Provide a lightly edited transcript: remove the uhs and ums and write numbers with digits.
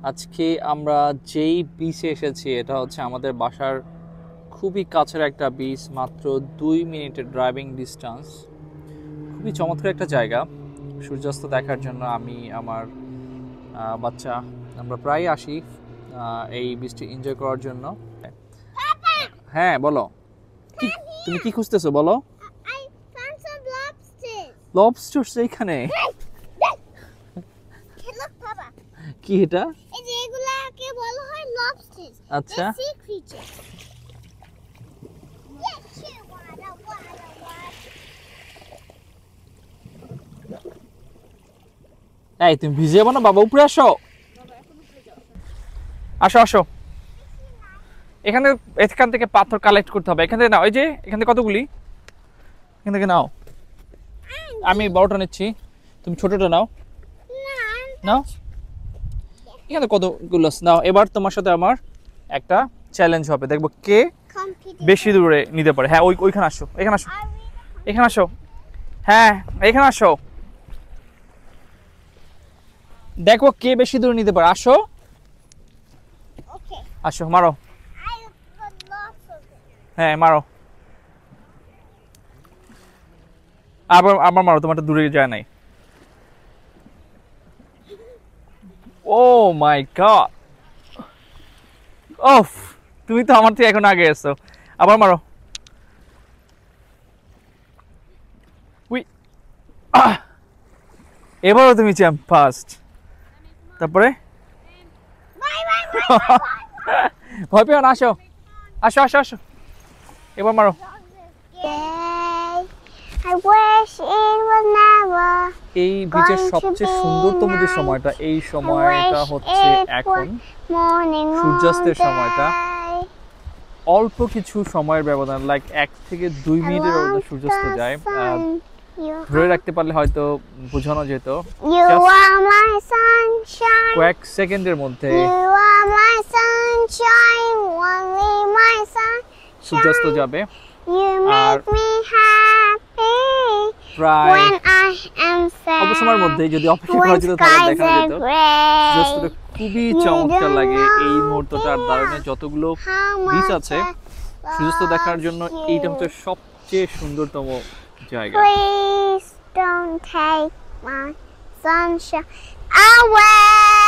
আজকে আমরা যেই বিচে এসেছি এটা হচ্ছে আমাদের বাসার খুবই কাছের একটা বিচ, মাত্র 2 মিনিটের ড্রাইভিং ডিস্টেন্স। খুবই চমৎকার একটা জায়গা সূর্যাস্ত দেখার জন্য। আমি আমার বাচ্চা আমরা প্রায় আসি এই বিচটি এনজয় করার জন্য। হ্যাঁ বলো, তুমি কি খুঁজতেছো বলো? লবস্টারস এইখানে? কি এটা? এই যে এগুলাকে বলা হয় লবস্টারস। আচ্ছা, সি ক্রিচার। এই তুমি ভিজে যাবো না বাবা, উপরে আসো। আসো আসো, এখান থেকে পাথর কালেক্ট করতে হবে। এখান থেকে নাও, এই যে এখান থেকে কতগুলি, এখান থেকে নাও। আমি বড়টা নিচ্ছি, তুমি ছোটটা নাও। নাও, এখানে কতগুলো নাও। এবার তোমার সাথে আমার একটা চ্যালেঞ্জ হবে, দেখবো কে বেশি দূরে নিতে পারে। হ্যাঁ ওইখানে আসো, এখানে আসো, এখানে আসো। হ্যাঁ এখানে আসো, দেখো কে বেশি দূরে নিতে পারে। আসো আসো, মারো। হ্যাঁ মারো, আবার আবার মারো, তোমারটা দূরে যায় নাই। ও মাই গড, ওফ, তুমি তো আমার থেকে এখন আগে এসো। আবার মারো। উই, এবারও তুমি চ্যাম্প ফার্স্ট। তারপরে ভয় পেও না, আসো আসো আসো আসো, এবার মারো। I wish it was never এই বিচের সবচেয়ে সুন্দরতম যে সময়টা, এই সময়টা হচ্ছে এখন সূর্যাস্তের সময়টা। অল্প কিছু সময়ের ব্যবধান, লাইক 1 থেকে 2 মিনিটের ব্যবধান সূর্যাস্ত যায়। ধরে রাখতে পারলে হয়তো বোঝানো যেত। কয়েক সেকেন্ডের মধ্যে সূর্যাস্ত যাবে। আর প্রায় অল্প সময়ের মধ্যে যদি অপেক্ষা করা যেত তাহলে দেখা যেত সূর্যাস্তটা খুবই চমৎকার লাগে। এই মুহূর্তটার দারুণে যতগুলো বিচ আছে সূর্যাস্ত দেখার জন্য এইটা হচ্ছে সবচেয়ে সুন্দরতম জায়গা। Please don't take my sunshine away.